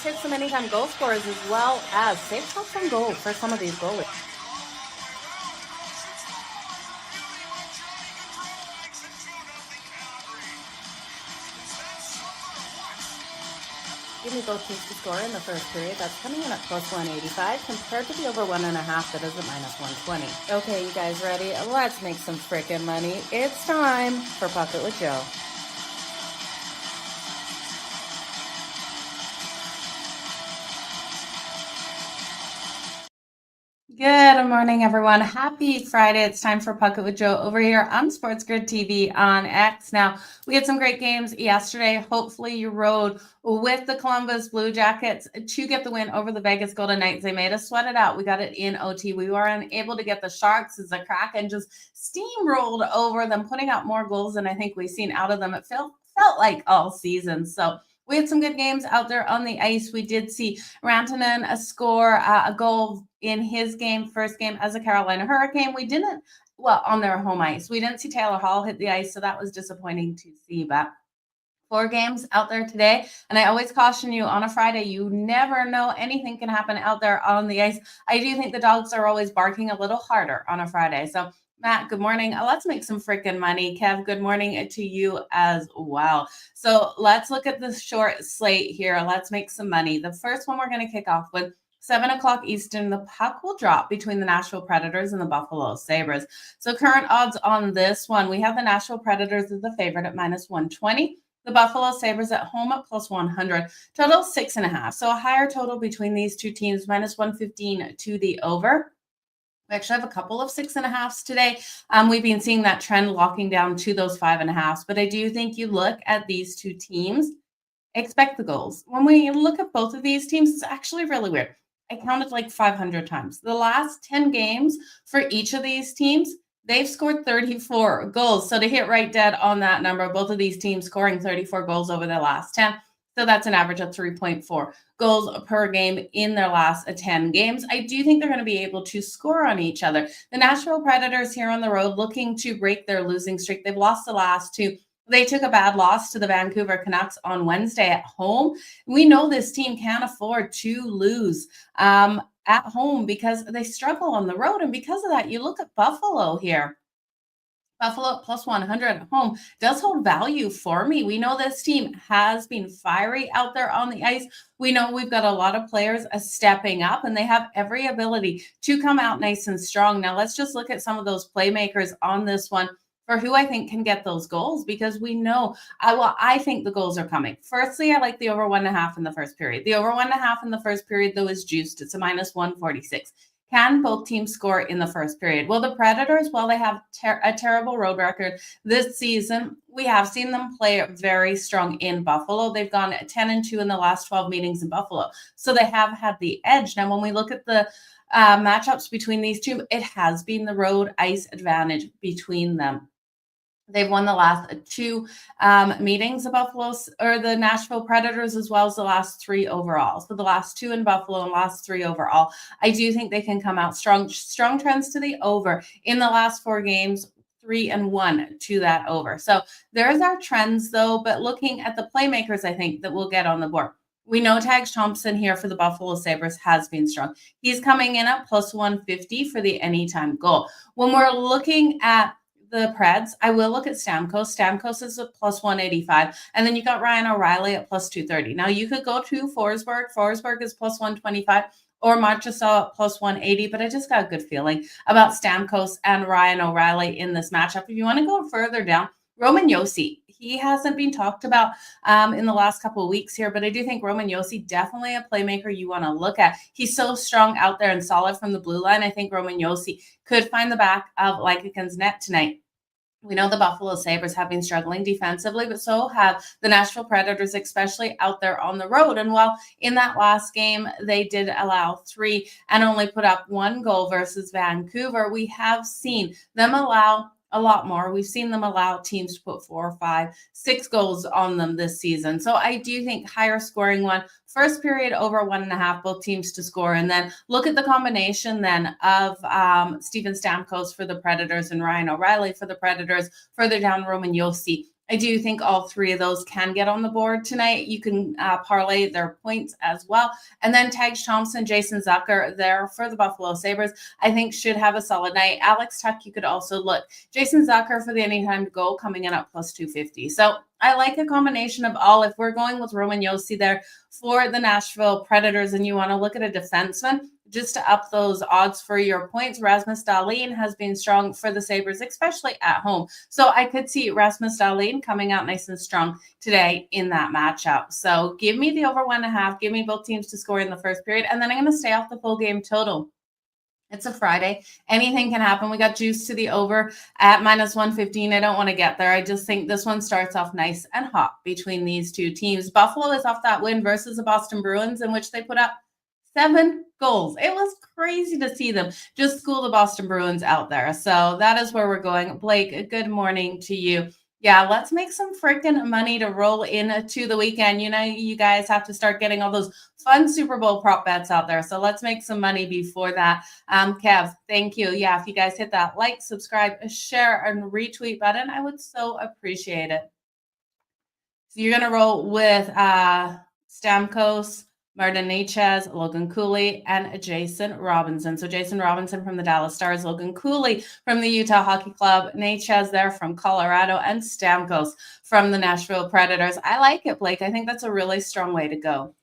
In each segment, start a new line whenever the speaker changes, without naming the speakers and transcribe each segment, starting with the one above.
Let's hit some anytime goal scorers as well as safe shots on goal for some of these goalies. Give me both teams to score in the first period. That's coming in at plus 185 compared to the over 1.5 that is at minus 120. Okay, you guys ready? Let's make some freaking money. It's time for Pocket with Jo. Good morning, everyone. Happy Friday. It's time for Pocket with Jo over here on SportsGrid TV on X. Now, we had some great games yesterday. Hopefully you rode with the Columbus Blue Jackets to get the win over the Vegas Golden Knights. They made us sweat it out. We got it in OT. We were unable to get the Sharks as the Kraken just steamrolled over them, putting out more goals than I think we've seen out of them. It felt like all season. So we had some good games out there on the ice. We did see Rantanen score a goal in his first game as a Carolina Hurricane. We didn't, on their home ice. We didn't see Taylor Hall hit the ice, so that was disappointing to see. But 4 games out there today. And I always caution you on a Friday, you never know, anything can happen out there on the ice. I do think the dogs are always barking a little harder on a Friday. So Matt, good morning. Let's make some freaking money. Kev, good morning to you as well. So let's look at the short slate here. Let's make some money. The first one we're going to kick off with 7 o'clock Eastern. The puck will drop between the Nashville Predators and the Buffalo Sabres. So current odds on this one, we have the Nashville Predators as the favorite at minus 120. The Buffalo Sabres at home at plus 100. Total 6.5. So a higher total between these two teams, minus 115 to the over. We actually have a couple of 6.5s today. We've been seeing that trend locking down to those 5.5s, but I do think you look at these two teams, expect the goals. When we look at both of these teams, it's actually really weird. I counted like 500 times. The last 10 games for each of these teams, they've scored 34 goals. So to hit right dead on that number, both of these teams scoring 34 goals over their last 10. So that's an average of 3.4 goals per game in their last 10 games. I do think they're going to be able to score on each other. The Nashville Predators here on the road looking to break their losing streak. They've lost the last 2. They took a bad loss to the Vancouver Canucks on Wednesday at home. We know this team can't afford to lose at home because they struggle on the road. And because of that, you look at Buffalo here. Buffalo at plus 100 at home does hold value for me. We know this team has been fiery out there on the ice. We know we've got a lot of players stepping up, and they have every ability to come out nice and strong. Now, let's just look at some of those playmakers on this one for who I think can get those goals, because we know, I think the goals are coming. Firstly, I like the over 1.5 in the first period. The over 1.5 in the first period, though, is juiced. It's a minus 146. Can both teams score in the first period? Well, the Predators, while they have a terrible road record this season, we have seen them play very strong in Buffalo. They've gone 10-2 in the last 12 meetings in Buffalo. So they have had the edge. Now, when we look at the matchups between these two, it has been the road ice advantage between them. They've won the last 2 meetings of Buffalo, or the Nashville Predators, as well as the last 3 overall. So the last 2 in Buffalo and last 3 overall. I do think they can come out strong. Strong trends to the over in the last 4 games, 3-1 to that over. So there's our trends, though. But looking at the playmakers, I think that we'll get on the board. We know Tage Thompson here for the Buffalo Sabres has been strong. He's coming in at plus 150 for the anytime goal. When we're looking at the Preds, I will look at Stamkos. Stamkos is at plus 185. And then you got Ryan O'Reilly at plus 230. Now, you could go to Forsberg. Forsberg is plus 125, or Marchessault at plus 180. But I just got a good feeling about Stamkos and Ryan O'Reilly in this matchup. If you want to go further down, Roman Josi. He hasn't been talked about in the last couple of weeks here, but I do think Roman Josi, definitely a playmaker you want to look at. He's so strong out there and solid from the blue line. I think Roman Josi could find the back of Lykaken's net tonight. We know the Buffalo Sabres have been struggling defensively, but so have the Nashville Predators, especially out there on the road. And while in that last game, they did allow 3 and only put up 1 goal versus Vancouver, we have seen them allow a lot more. We've seen them allow teams to put 4, 5, 6 goals on them this season. So I do think higher scoring one, first period over 1.5, both teams to score. And then look at the combination then of Steven Stamkos for the Predators and Ryan O'Reilly for the Predators, further down Roman Josi I do think all three of those can get on the board tonight. You can parlay their points as well. And then Tage Thompson, Jason Zucker there for the Buffalo Sabres, I think should have a solid night. Alex Tuck, you could also look. Jason Zucker for the anytime goal coming in at plus 250. So I like a combination of all. If we're going with Roman Josi there for the Nashville Predators and you want to look at a defenseman, just to up those odds for your points, Rasmus Dahlin has been strong for the Sabres, especially at home. So I could see Rasmus Dahlin coming out nice and strong today in that matchup. So give me the over 1.5. Give me both teams to score in the first period. And then I'm going to stay off the full game total. It's a Friday. Anything can happen. We got juice to the over at minus 115. I don't want to get there. I just think this one starts off nice and hot between these two teams. Buffalo is off that win versus the Boston Bruins, in which they put up 7 goals. It was crazy to see them just school the Boston Bruins out there. So that is where we're going. Blake, good morning to you. Yeah, let's make some freaking money to roll into the weekend. You know, you guys have to start getting all those fun Super Bowl prop bets out there. So let's make some money before that. Kev, thank you. Yeah, if you guys hit that like, subscribe, share, and retweet button, I would so appreciate it. So you're going to roll with Stamkos, Martin Necas, Logan Cooley, and Jason Robinson. So Jason Robinson from the Dallas Stars, Logan Cooley from the Utah Hockey Club, Necas there from Colorado, and Stamkos from the Nashville Predators. I like it, Blake. I think that's a really strong way to go.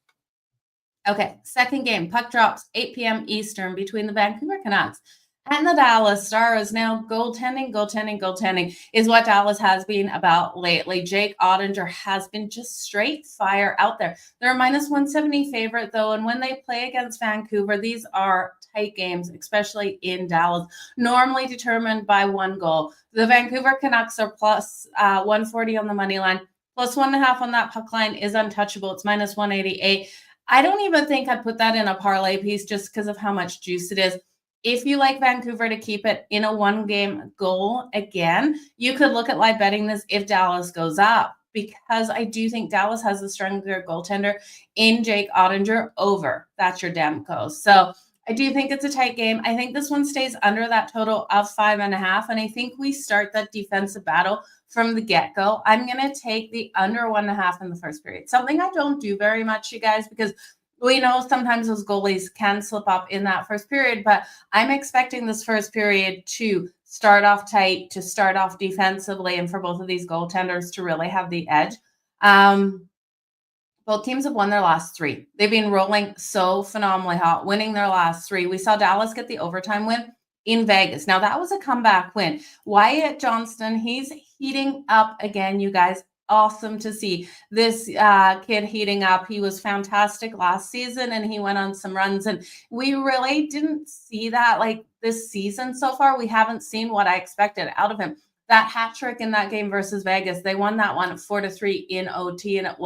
Okay, second game. Puck drops 8 p.m. Eastern between the Vancouver Canucks and the Dallas Stars. Now, goaltending is what Dallas has been about lately. Jake Ottinger has been just straight fire out there. They're a minus 170 favorite, though, and when they play against Vancouver, these are tight games, especially in Dallas, normally determined by 1 goal. The Vancouver Canucks are plus 140 on the money line. Plus 1.5 on that puck line is untouchable. It's minus 188. I don't even think I'd put that in a parlay piece just because of how much juice it is. If you like Vancouver to keep it in a 1-game goal again, you could look at live betting this if Dallas goes up, because I do think Dallas has a stronger goaltender in Jake Ottinger over. That's your Demko. So I do think it's a tight game. I think this one stays under that total of 5.5, and I think we start that defensive battle from the get-go. I'm going to take the under 1.5 in the first period. Something I don't do very much, you guys, because we know sometimes those goalies can slip up in that first period, but I'm expecting this first period to start off tight, to start off defensively, and for both of these goaltenders to really have the edge. Both teams have won their last 3. They've been rolling so phenomenally hot, winning their last 3. We saw Dallas get the overtime win in Vegas. Now, that was a comeback win. Wyatt Johnston, he's heating up again, you guys. Awesome to see this kid heating up. He was fantastic last season, and he went on some runs, and we really didn't see that like this season so far. We haven't seen what I expected out of him. That hat trick in that game versus Vegas, they won that one 4-3 in OT, and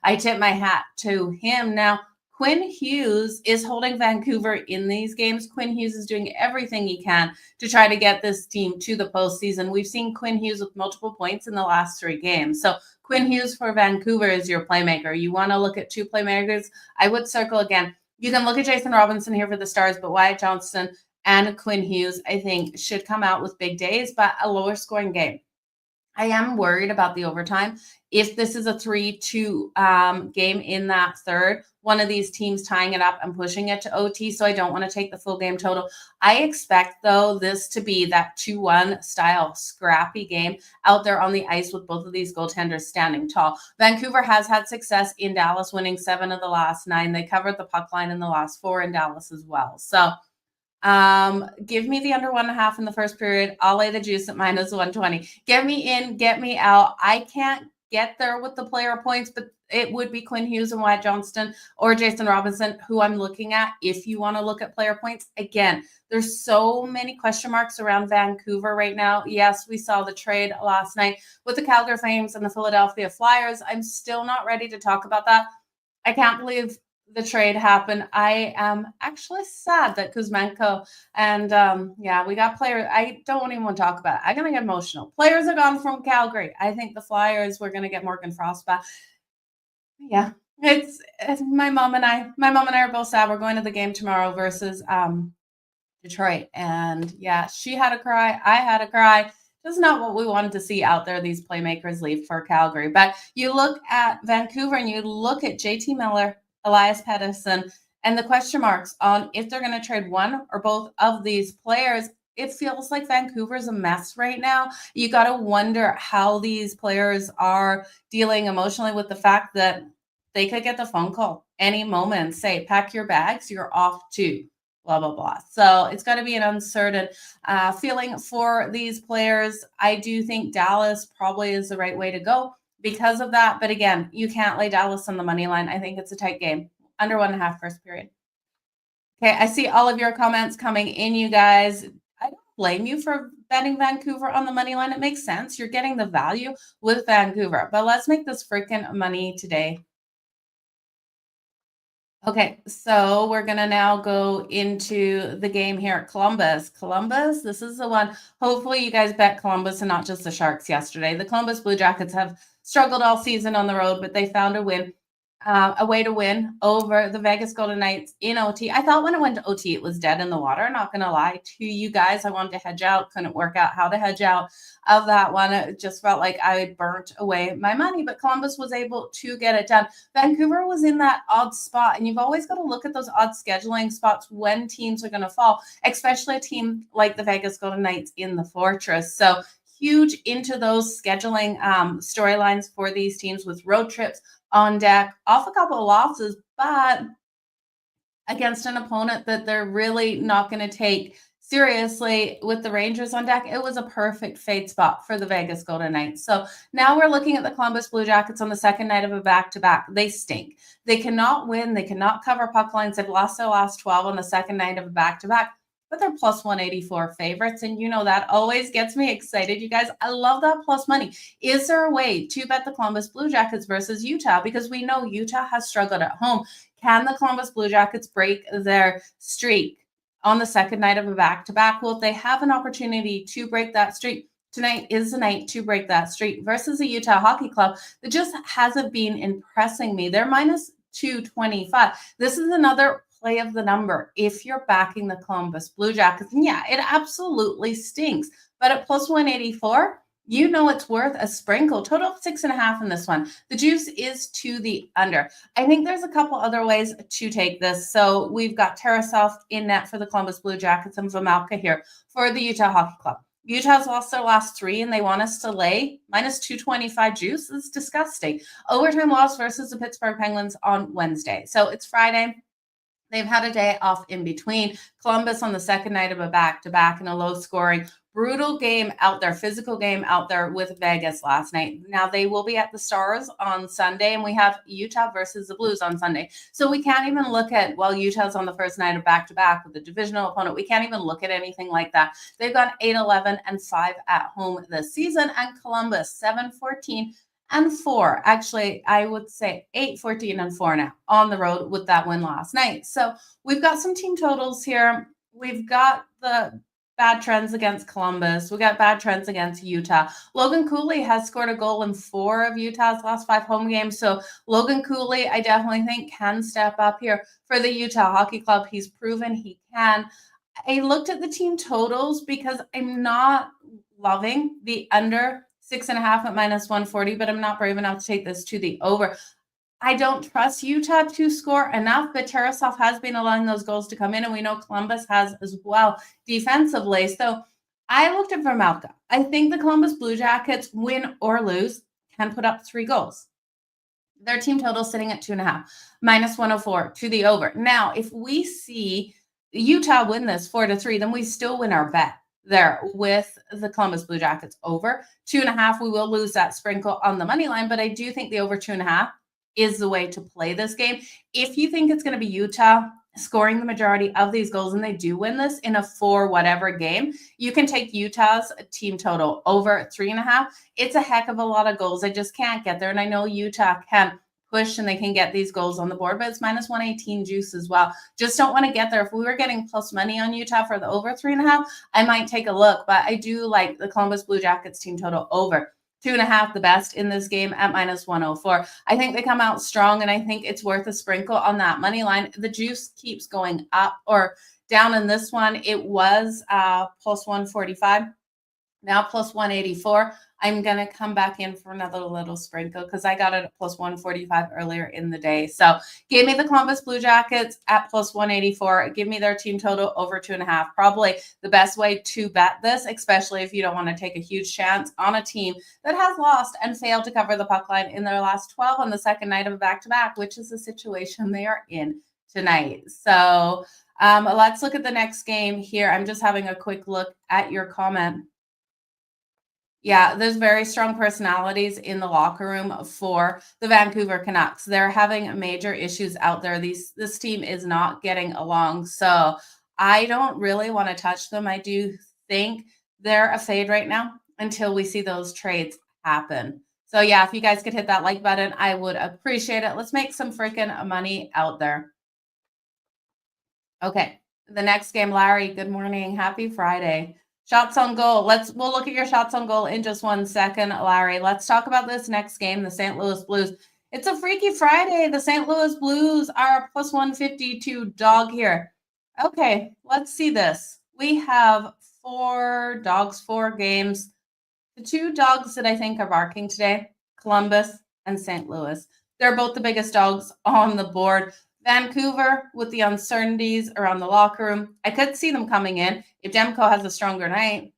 I tip my hat to him. Now, Quinn Hughes is holding Vancouver in these games. Quinn Hughes is doing everything he can to try to get this team to the postseason. We've seen Quinn Hughes with multiple points in the last 3 games. So Quinn Hughes for Vancouver is your playmaker. You want to look at 2 playmakers? I would circle again. You can look at Jason Robinson here for the Stars, but Wyatt Johnston and Quinn Hughes, I think, should come out with big days, but a lower scoring game. I am worried about the overtime. If this is a 3-2 game in that third, one of these teams tying it up and pushing it to OT, so I don't want to take the full game total. I expect, though, this to be that 2-1 style scrappy game out there on the ice with both of these goaltenders standing tall. Vancouver has had success in Dallas, winning 7 of the last 9. They covered the puck line in the last 4 in Dallas as well. So give me the under 1.5 in the first period. I'll lay the juice at minus 120. Get me in, get me out. I can't get there with the player points, but it would be Quinn Hughes and Wyatt Johnston or Jason Robinson who I'm looking at if you want to look at player points. Again, there's so many question marks around Vancouver right now. Yes, we saw the trade last night with the Calgary Flames and the Philadelphia Flyers. I'm still not ready to talk about that. I can't believe the trade happened. I am actually sad that Kuzmenko and we got players. I don't even want to talk about it. I'm going to get emotional. Players are gone from Calgary. I think the Flyers were going to get Morgan Frost back. Yeah, it's my mom and I are both sad. We're going to the game tomorrow versus Detroit. And yeah, she had a cry. I had a cry. just not what we wanted to see out there. These playmakers leave for Calgary. But you look at Vancouver and you look at JT Miller, Elias Pettersson, and the question marks on if they're going to trade one or both of these players. It feels like Vancouver's a mess right now. You got to wonder how these players are dealing emotionally with the fact that they could get the phone call any moment and say, pack your bags, you're off to blah, blah, blah. So it's got to be an uncertain feeling for these players. I do think Dallas probably is the right way to go because of that. But again, you can't lay Dallas on the money line. I think it's a tight game. Under 1.5 first period. Okay, I see all of your comments coming in, you guys. I don't blame you for betting Vancouver on the money line. It makes sense. You're getting the value with Vancouver. But let's make this freaking money today. Okay, so we're going to now go into the game here. Columbus, this is the one. Hopefully you guys bet Columbus and not just the Sharks yesterday. The Columbus Blue Jackets have struggled all season on the road, but they found a win. A way to win over the Vegas Golden Knights in OT. I thought when it went to OT, it was dead in the water. Not going to lie to you guys. I wanted to hedge out. Couldn't work out how to hedge out of that one. It just felt like I had burnt away my money, but Columbus was able to get it done. Vancouver was in that odd spot, and you've always got to look at those odd scheduling spots when teams are going to fall, especially a team like the Vegas Golden Knights in the Fortress. So huge into those scheduling storylines for these teams with road trips on deck, off a couple of losses, but against an opponent that they're really not going to take seriously with the Rangers on deck. It was a perfect fade spot for the Vegas Golden Knights. So now we're looking at the Columbus Blue Jackets on the second night of a back-to-back. They stink. They cannot win. They cannot cover puck lines. They've lost their last 12 on the second night of a back-to-back. But they're plus 184 favorites. And you know, that always gets me excited. You guys, I love that plus money. Is there a way to bet the Columbus Blue Jackets versus Utah? Because we know Utah has struggled at home. Can the Columbus Blue Jackets break their streak on the second night of a back-to-back? Well, if they have an opportunity to break that streak, tonight is the night to break that streak versus a Utah Hockey Club that just hasn't been impressing me. They're minus 225. This is another play of the number if you're backing the Columbus Blue Jackets. And yeah, it absolutely stinks. But at plus 184, you know it's worth a sprinkle. Total of 6.5 in this one. The juice is to the under. I think there's a couple other ways to take this. So we've got Tarasov in net for the Columbus Blue Jackets and Vamalka here for the Utah Hockey Club. Utah's lost their last 3, and they want us to lay minus 225 juice. It's disgusting. Overtime loss versus the Pittsburgh Penguins on Wednesday. So it's Friday. They've had a day off in between. Columbus on the second night of a back-to-back in a low-scoring, brutal game out there, physical game out there with Vegas last night. Now they will be at the Stars on Sunday, and we have Utah versus the Blues on Sunday. So we can't even look at, well, Utah's on the first night of back-to-back with a divisional opponent. We can't even look at anything like that. They've gone 8-11 and 5 at home this season, and Columbus 7-14 and 4. Actually, I would say 8-14 and 4 now on the road with that win last night. So we've got some team totals here. We've got the bad trends against Columbus. We got bad trends against Utah. Logan Cooley has scored a goal in 4 of Utah's last 5 home games. So Logan Cooley, I definitely think, can step up here for the Utah Hockey Club. He's proven he can. I looked at the team totals because I'm not loving the under 6.5 at minus 140, but I'm not brave enough to take this to the over. I don't trust Utah to score enough, but Tarasov has been allowing those goals to come in, and we know Columbus has as well defensively. So I looked at Vamalka. I think the Columbus Blue Jackets, win or lose, can put up 3 goals. Their team total sitting at 2.5, minus 104 to the over. Now, if we see Utah win this 4-3, then we still win our bet there with the Columbus Blue Jackets over 2.5. We will lose that sprinkle on the money line, but I do think the over 2.5 is the way to play this game. If you think it's going to be Utah scoring the majority of these goals and they do win this in a 4-whatever game, you can take Utah's team total over 3.5. It's a heck of a lot of goals. I just can't get there. And I know Utah can push and they can get these goals on the board, but it's minus 118 juice as well. Just don't want to get there. If we were getting plus money on Utah for the over 3.5, I might take a look, but I do like the Columbus Blue Jackets team total over 2.5, the best in this game at minus 104. I think they come out strong, and I think it's worth a sprinkle on that money line. The juice keeps going up or down in this one. It was plus 145. Now plus 184. I'm going to come back in for another little sprinkle because I got it at plus 145 earlier in the day. So give me the Columbus Blue Jackets at plus 184. Give me their team total over 2.5. Probably the best way to bet this, especially if you don't want to take a huge chance on a team that has lost and failed to cover the puck line in their last 12 on the second night of a back-to-back, which is the situation they are in tonight. So let's look at the next game here. I'm just having a quick look at your comment. Yeah, there's very strong personalities in the locker room for the Vancouver Canucks. They're having major issues out there. This team is not getting along. So I don't really want to touch them. I do think they're a fade right now until we see those trades happen. So yeah, if you guys could hit that like button, I would appreciate it. Let's make some freaking money out there. Okay, the next game, Larry, good morning. Happy Friday. Shots on goal. We'll look at your shots on goal in just 1 second, Larry. Let's talk about this next game, the St. Louis Blues. It's a Freaky Friday. The St. Louis Blues are a plus 152 dog here. Okay, let's see this. We have 4 dogs, 4 games. The 2 dogs that I think are barking today, Columbus and St. Louis. They're both the biggest dogs on the board. Vancouver, with the uncertainties around the locker room, I could see them coming in. If Demko has a stronger night,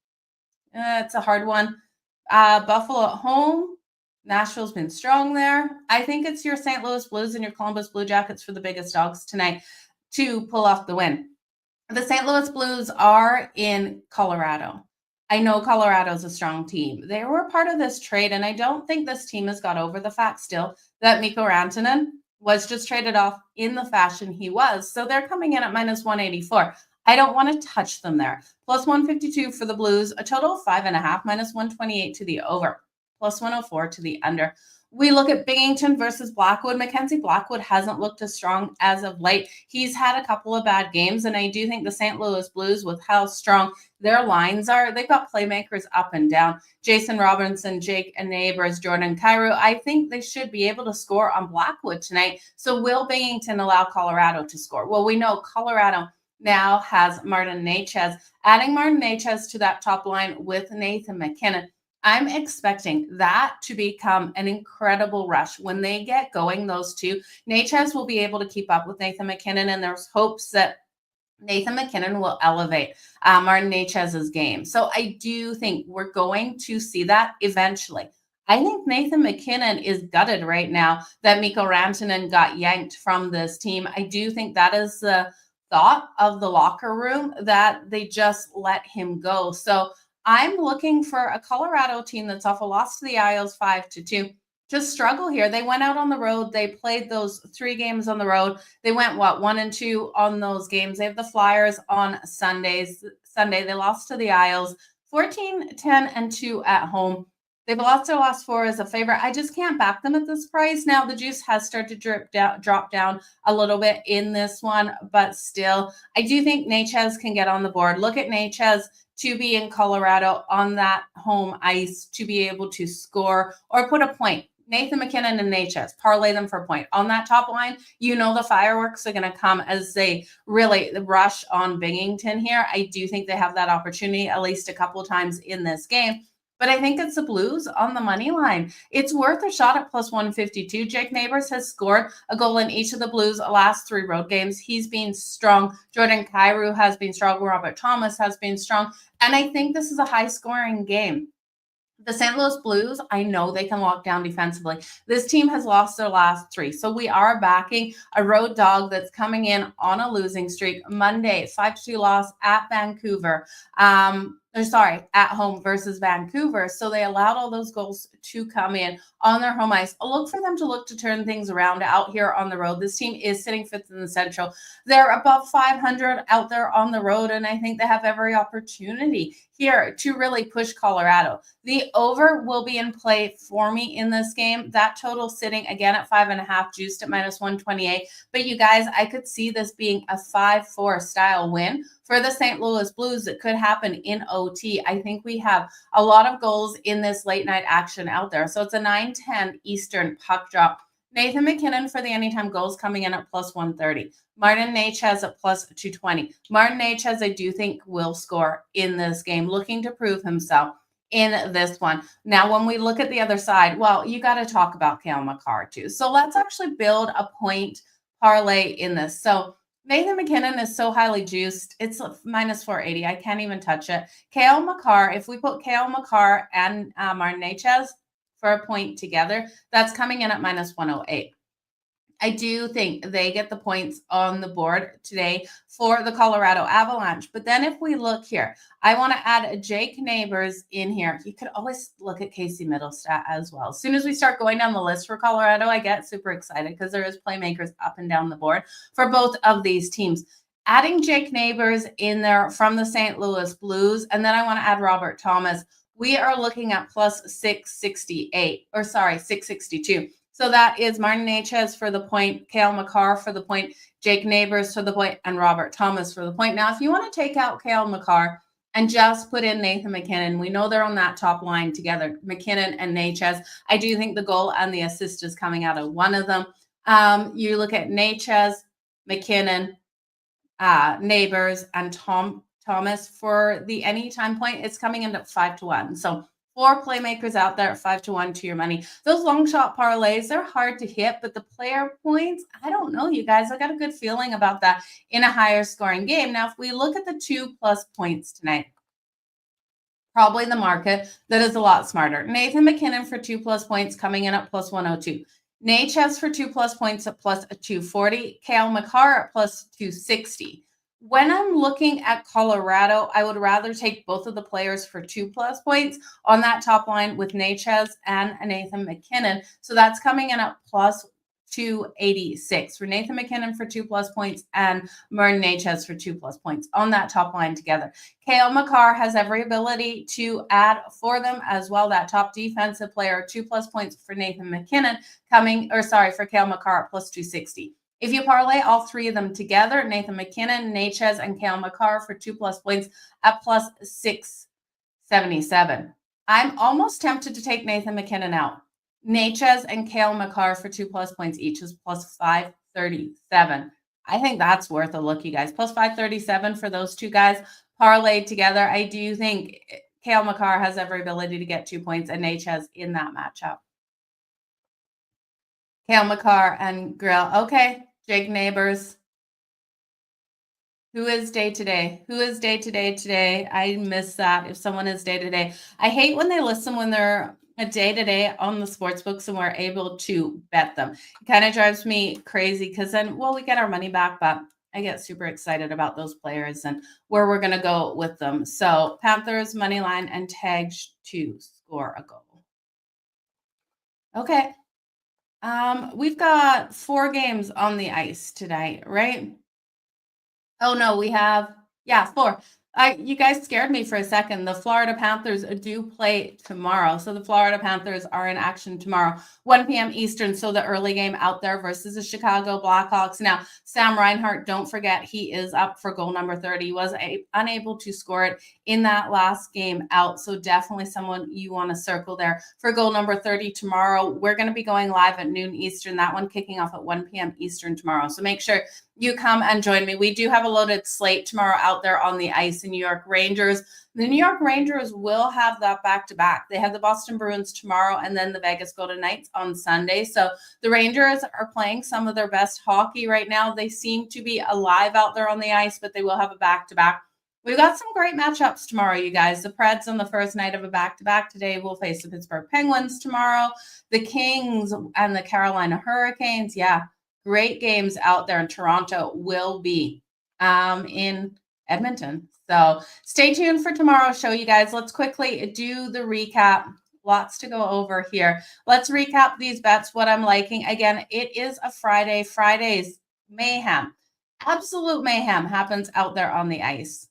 it's a hard one. Buffalo at home. Nashville's been strong there. I think it's your St. Louis Blues and your Columbus Blue Jackets for the biggest dogs tonight to pull off the win. The St. Louis Blues are in Colorado. I know Colorado's a strong team. They were part of this trade, and I don't think this team has got over the fact still that Mikko Rantanen was just traded off in the fashion he was. So they're coming in at minus 184. I don't want to touch them there. Plus 152 for the Blues, a total of 5.5, minus 128 to the over, plus 104 to the under. We look at Binghamton versus Blackwood. Mackenzie Blackwood hasn't looked as strong as of late. He's had a couple of bad games, and I do think the St. Louis Blues, with how strong their lines are, they've got playmakers up and down. Jason Robinson, Jake and Neighbors, Jordan Kyrou. I think they should be able to score on Blackwood tonight. So will Binghamton allow Colorado to score? Well, we know Colorado now has Martin Necas. Adding Martin Necas to that top line with Nathan MacKinnon, I'm expecting that to become an incredible rush. When they get going, those two, Necas will be able to keep up with Nathan MacKinnon, and there's hopes that Nathan MacKinnon will elevate Martin Necas's game. So I do think we're going to see that eventually. I think Nathan MacKinnon is gutted right now that Mikko Rantanen got yanked from this team. I do think that is the thought of the locker room, that they just let him go. So I'm looking for a Colorado team that's off a loss to the Isles 5-2 to struggle here. They went out on the road. They played those 3 games on the road. They went 1-2 on those games. They have the Flyers on Sunday. They lost to the Isles 14-10-2 at home. They've also lost 4 as a favorite. I just can't back them at this price. Now, the juice has started to drop down a little bit in this one, but still, I do think Necas can get on the board. Look at Necas to be in Colorado on that home ice, to be able to score or put a point. Nathan MacKinnon and Necas, parlay them for a point. On that top line, you know the fireworks are going to come as they really rush on Binghamton here. I do think they have that opportunity at least a couple of times in this game. But I think it's the Blues on the money line. It's worth a shot at plus 152. Jake Neighbors has scored a goal in each of the Blues' last 3 road games. He's been strong. Jordan Kyrou has been strong. Robert Thomas has been strong. And I think this is a high-scoring game. The St. Louis Blues, I know they can lock down defensively. This team has lost their last 3. So we are backing a road dog that's coming in on a losing streak. Monday, 5-2 loss at Vancouver. At home versus Vancouver. So they allowed all those goals to come in on their home ice. I'll look for them to turn things around out here on the road. This team is sitting 5th in the Central. They're above 500 out there on the road, and I think they have every opportunity here to really push Colorado. The over will be in play for me in this game. That total sitting again at 5.5, juiced at minus 128. But you guys, I could see this being a 5-4 style win for the St. Louis Blues. It could happen in OT. I think we have a lot of goals in this late night action out there. So it's a 9:10 Eastern puck drop. Nathan MacKinnon for the anytime goals coming in at plus 130. Martin Necas at plus 220. Martin Necas, I do think, will score in this game, looking to prove himself. in this one. Now, when we look at the other side, well, you got to talk about Cale Makar too. So let's actually build a point parlay in this. So Nathan MacKinnon is so highly juiced. It's minus 480. I can't even touch it. Cale Makar, if we put Cale Makar and Martin Necas for a point together, that's coming in at minus 108. I do think they get the points on the board today for the Colorado Avalanche. But then if we look here, I want to add Jake Neighbors in here. You could always look at Casey Middlestat as well. As soon as we start going down the list for Colorado, I get super excited because there is playmakers up and down the board for both of these teams. Adding Jake Neighbors in there from the St. Louis Blues, and then I want to add Robert Thomas. We are looking at plus 662. So that is Martin Necas for the point, Cale Makar for the point, Jake Neighbors for the point, and Robert Thomas for the point. Now, if you want to take out Cale Makar and just put in Nathan MacKinnon, we know they're on that top line together, MacKinnon and Necas. I do think the goal and the assist is coming out of one of them. You look at Necas, MacKinnon, Neighbors, and Thomas for the anytime point. It's coming in at 5-1. So 4 playmakers out there at 5-1 to your money. Those long shot parlays, they're hard to hit, but the player points, I don't know, you guys. I got a good feeling about that in a higher scoring game. Now, if we look at the 2+ points tonight, probably the market that is a lot smarter. Nathan MacKinnon for 2+ points coming in at plus 102. Necas for 2+ points at plus 240. Cale Makar at plus 260. When I'm looking at Colorado, I would rather take both of the players for 2+ points on that top line with Necas and Nathan MacKinnon. So that's coming in at plus 286 for Nathan MacKinnon for 2+ points and Martin Necas for 2+ points on that top line together. Cale Makar has every ability to add for them as well. That top defensive player, 2+ points for Nathan MacKinnon for Cale Makar at plus 260. If you parlay all 3 of them together, Nathan MacKinnon, Necas, and Cale Makar for 2+ points at plus 677. I'm almost tempted to take Nathan MacKinnon out. Necas and Cale Makar for 2+ points each is plus 537. I think that's worth a look, you guys. Plus 537 for those 2 guys parlayed together. I do think Cale Makar has every ability to get 2 points and Necas in that matchup. Cale Makar and Grill. Okay. Jake Neighbors. Who is day to day? Who is day to day today? I miss that. If someone is day to day, I hate when they list them when they're a day to day on the sports books and we're able to bet them. It kind of drives me crazy because then, we get our money back, but I get super excited about those players and where we're going to go with them. So Panthers money line and tags to score a goal. Okay. We've got 4 games on the ice tonight, right? Oh no, we have 4. You guys scared me for a second. The Florida Panthers do play tomorrow. So the Florida Panthers are in action tomorrow, 1 p.m. Eastern. So the early game out there versus the Chicago Blackhawks. Now, Sam Reinhart, don't forget, he is up for goal number 30. He was unable to score it in that last game out. So definitely someone you want to circle there for goal number 30 tomorrow. We're going to be going live at noon Eastern. That one kicking off at 1 p.m. Eastern tomorrow. So make sure you come and join me. We do have a loaded slate tomorrow out there on the ice in New York Rangers. The New York Rangers will have that back-to-back. They have the Boston Bruins tomorrow and then the Vegas Golden Knights on Sunday. So the Rangers are playing some of their best hockey right now. They seem to be alive out there on the ice, but they will have a back-to-back. We've got some great matchups tomorrow, you guys. The Preds on the first night of a back-to-back today will face the Pittsburgh Penguins tomorrow. The Kings and the Carolina Hurricanes. Yeah, great games out there, and Toronto will be in Edmonton. So stay tuned for tomorrow's show, you guys. Let's quickly do the recap. Lots to go over here. Let's recap these bets, what I'm liking. Again, it is a Friday. Friday's mayhem, absolute mayhem happens out there on the ice.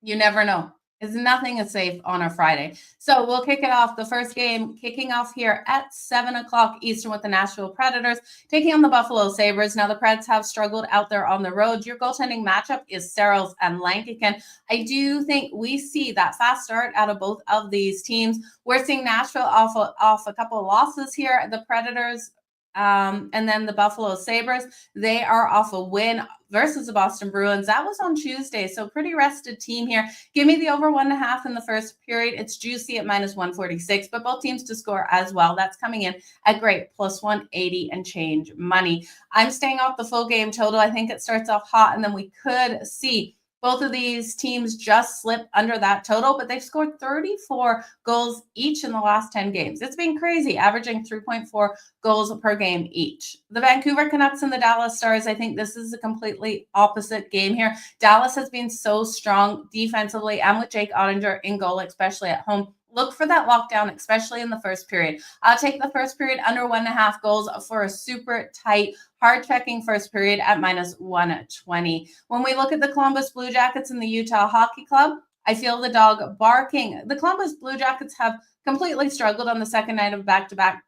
You never know. Nothing is safe on a Friday. So we'll kick it off. The first game kicking off here at 7 o'clock Eastern with the Nashville Predators taking on the Buffalo Sabres. Now the Preds have struggled out there on the road. Your goaltending matchup is Saros and Lankikin. I do think we see that fast start out of both of these teams. We're seeing Nashville off a couple of losses here. The Predators And then the Buffalo Sabres, they are off a win versus the Boston Bruins. That was on Tuesday, so pretty rested team here. Give me the over 1.5 in the first period. It's juicy at -146, but both teams to score as well. That's coming in at great +180 and change money. I'm staying off the full game total. I think it starts off hot, and then we could see both of these teams just slip under that total, but they've scored 34 goals each in the last 10 games. It's been crazy, averaging 3.4 goals per game each. The Vancouver Canucks and the Dallas Stars, I think this is a completely opposite game here. Dallas has been so strong defensively and with Jake Ottinger in goal, especially at home. Look for that lockdown, especially in the first period. I'll take the first period under 1.5 goals for a super tight, hard-checking first period at -120. When we look at the Columbus Blue Jackets and the Utah Hockey Club, I feel the dog barking. The Columbus Blue Jackets have completely struggled on the second night of back-to-back.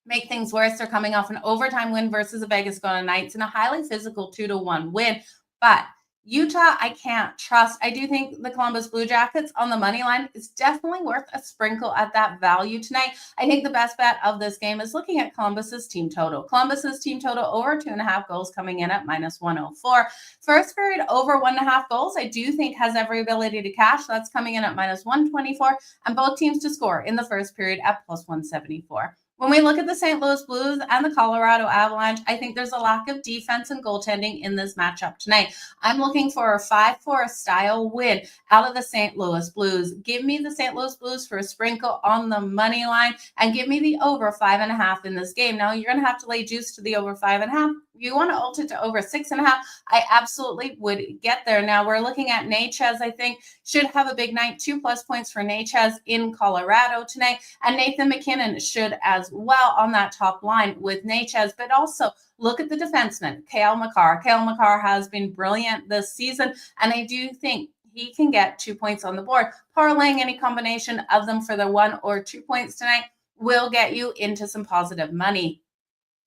Make things worse, they're coming off an overtime win versus the Vegas Golden Knights and a highly physical 2-1 win. But Utah, I can't trust. I do think the Columbus Blue Jackets on the money line is definitely worth a sprinkle at that value tonight. I think the best bet of this game is looking at Columbus's team total. Columbus's team total over 2.5 goals coming in at -104. First period over 1.5 goals, I do think has every ability to cash. That's coming in at -124, and both teams to score in the first period at +174. When we look at the St. Louis Blues and the Colorado Avalanche, I think there's a lack of defense and goaltending in this matchup tonight. I'm looking for a 5-4 style win out of the St. Louis Blues. Give me the St. Louis Blues for a sprinkle on the money line and give me the over 5.5 in this game. Now, you're going to have to lay juice to the over 5.5. You want to alt it to over 6.5. I absolutely would get there. Now, we're looking at Natchez, I think, should have a big night. 2+ points for Natchez in Colorado tonight. And Nathan McKinnon should as well on that top line with Natchez, but also look at the defenseman, Cale Makar. Cale Makar has been brilliant this season, and I do think he can get 2 points on the board. Parlaying any combination of them for the 1 or 2 points tonight will get you into some positive money.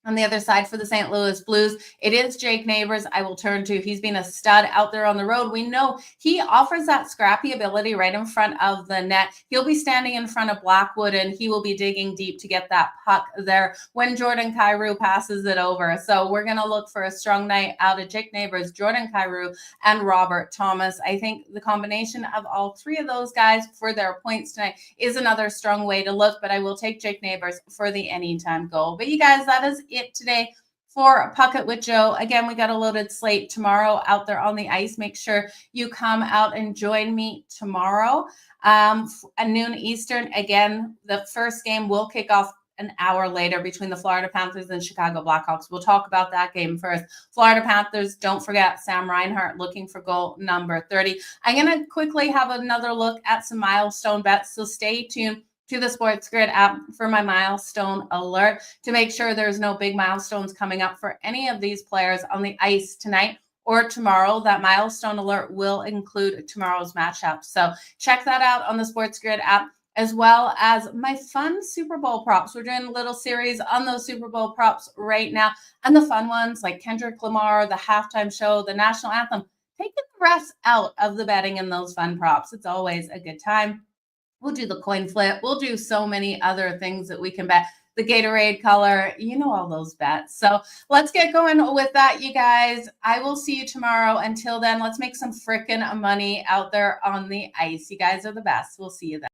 On the other side for the St. Louis Blues, it is Jake Neighbors I will turn to. He's been a stud out there on the road. We know he offers that scrappy ability right in front of the net. He'll be standing in front of Blackwood, and he will be digging deep to get that puck there when Jordan Kyrou passes it over. So we're going to look for a strong night out of Jake Neighbors, Jordan Kyrou, and Robert Thomas. I think the combination of all three of those guys for their points tonight is another strong way to look, but I will take Jake Neighbors for the anytime goal. But you guys, that is it today for Puck It with Jo. Again, we got a loaded slate tomorrow out there on the ice. Make sure you come out and join me tomorrow at noon Eastern. Again, the first game will kick off an hour later between the Florida Panthers and Chicago Blackhawks. We'll talk about that game first. Florida Panthers, don't forget Sam Reinhart looking for goal number 30. I'm going to quickly have another look at some milestone bets, so stay tuned to the SportsGrid app for my milestone alert to make sure there's no big milestones coming up for any of these players on the ice tonight or tomorrow. That milestone alert will include tomorrow's matchup. So check that out on the SportsGrid app, as well as my fun Super Bowl props. We're doing a little series on those Super Bowl props right now. And the fun ones like Kendrick Lamar, the halftime show, the national anthem, taking the refs out of the betting in those fun props. It's always a good time. We'll do the coin flip. We'll do so many other things that we can bet. The Gatorade color, you know, all those bets. So let's get going with that, you guys. I will see you tomorrow. Until then, let's make some freaking money out there on the ice. You guys are the best. We'll see you then.